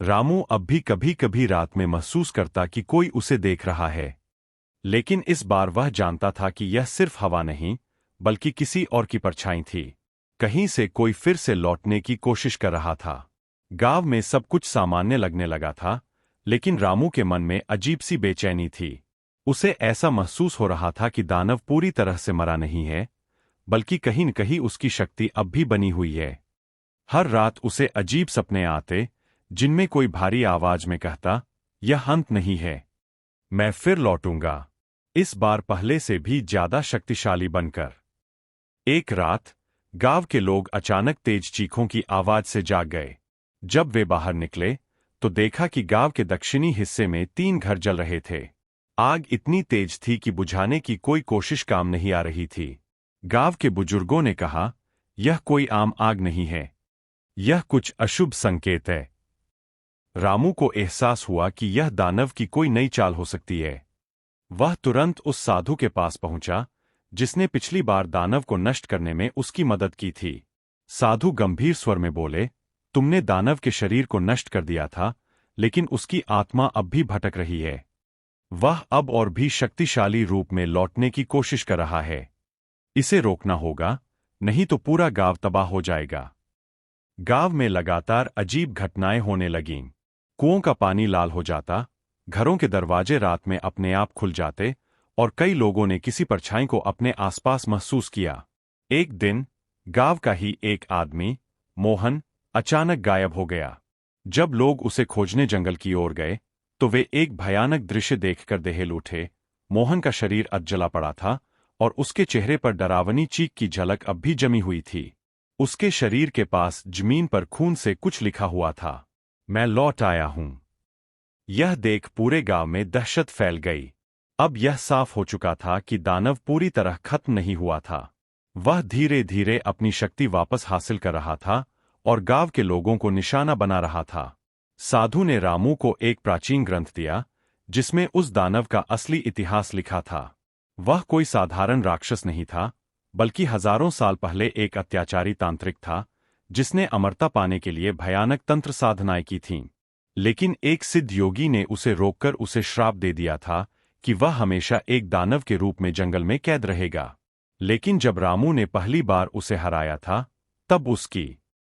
रामू अब भी कभी कभी रात में महसूस करता कि कोई उसे देख रहा है, लेकिन इस बार वह जानता था कि यह सिर्फ हवा नहीं, बल्कि किसी और की परछाई थी। कहीं से कोई फिर से लौटने की कोशिश कर रहा था। गांव में सब कुछ सामान्य लगने लगा था, लेकिन रामू के मन में अजीब सी बेचैनी थी। उसे ऐसा महसूस हो रहा था कि दानव पूरी तरह से मरा नहीं है, बल्कि कहीं न कहीं उसकी शक्ति अब भी बनी हुई है। हर रात उसे अजीब सपने आते, जिनमें कोई भारी आवाज में कहता, यह अंत नहीं है, मैं फिर लौटूंगा, इस बार पहले से भी ज्यादा शक्तिशाली बनकर। एक रात गांव के लोग अचानक तेज चीखों की आवाज से जाग गए। जब वे बाहर निकले तो देखा कि गांव के दक्षिणी हिस्से में 3 घर जल रहे थे। आग इतनी तेज थी कि बुझाने की कोई कोशिश काम नहीं आ रही थी। गांव के बुजुर्गों ने कहा, यह कोई आम आग नहीं है, यह कुछ अशुभ संकेत है। रामू को एहसास हुआ कि यह दानव की कोई नई चाल हो सकती है। वह तुरंत उस साधु के पास पहुंचा, जिसने पिछली बार दानव को नष्ट करने में उसकी मदद की थी। साधु गंभीर स्वर में बोले, तुमने दानव के शरीर को नष्ट कर दिया था, लेकिन उसकी आत्मा अब भी भटक रही है। वह अब और भी शक्तिशाली रूप में लौटने की कोशिश कर रहा है। इसे रोकना होगा, नहीं तो पूरा गांव तबाह हो जाएगा। गांव में लगातार अजीब घटनाएं होने लगीं। कुओं का पानी लाल हो जाता, घरों के दरवाजे रात में अपने आप खुल जाते, और कई लोगों ने किसी परछाई को अपने आसपास महसूस किया। एक दिन गांव का ही एक आदमी, मोहन, अचानक गायब हो गया। जब लोग उसे खोजने जंगल की ओर गए, तो वे एक भयानक दृश्य देखकर दहल उठे। मोहन का शरीर अधजला पड़ा था, और उसके चेहरे पर डरावनी चीख की झलक अब भी जमी हुई थी। उसके शरीर के पास जमीन पर खून से कुछ लिखा हुआ था, मैं लौट आया हूं। यह देख पूरे गांव में दहशत फैल गई। अब यह साफ हो चुका था कि दानव पूरी तरह खत्म नहीं हुआ था। वह धीरे धीरे अपनी शक्ति वापस हासिल कर रहा था और गांव के लोगों को निशाना बना रहा था। साधु ने रामू को एक प्राचीन ग्रंथ दिया, जिसमें उस दानव का असली इतिहास लिखा था। वह कोई साधारण राक्षस नहीं था, बल्कि हजारों साल पहले एक अत्याचारी तांत्रिक था, जिसने अमरता पाने के लिए भयानक तंत्र साधनाएं की थीं। लेकिन एक सिद्ध योगी ने उसे रोककर उसे श्राप दे दिया था कि वह हमेशा एक दानव के रूप में जंगल में कैद रहेगा। लेकिन जब रामू ने पहली बार उसे हराया था, तब उसकी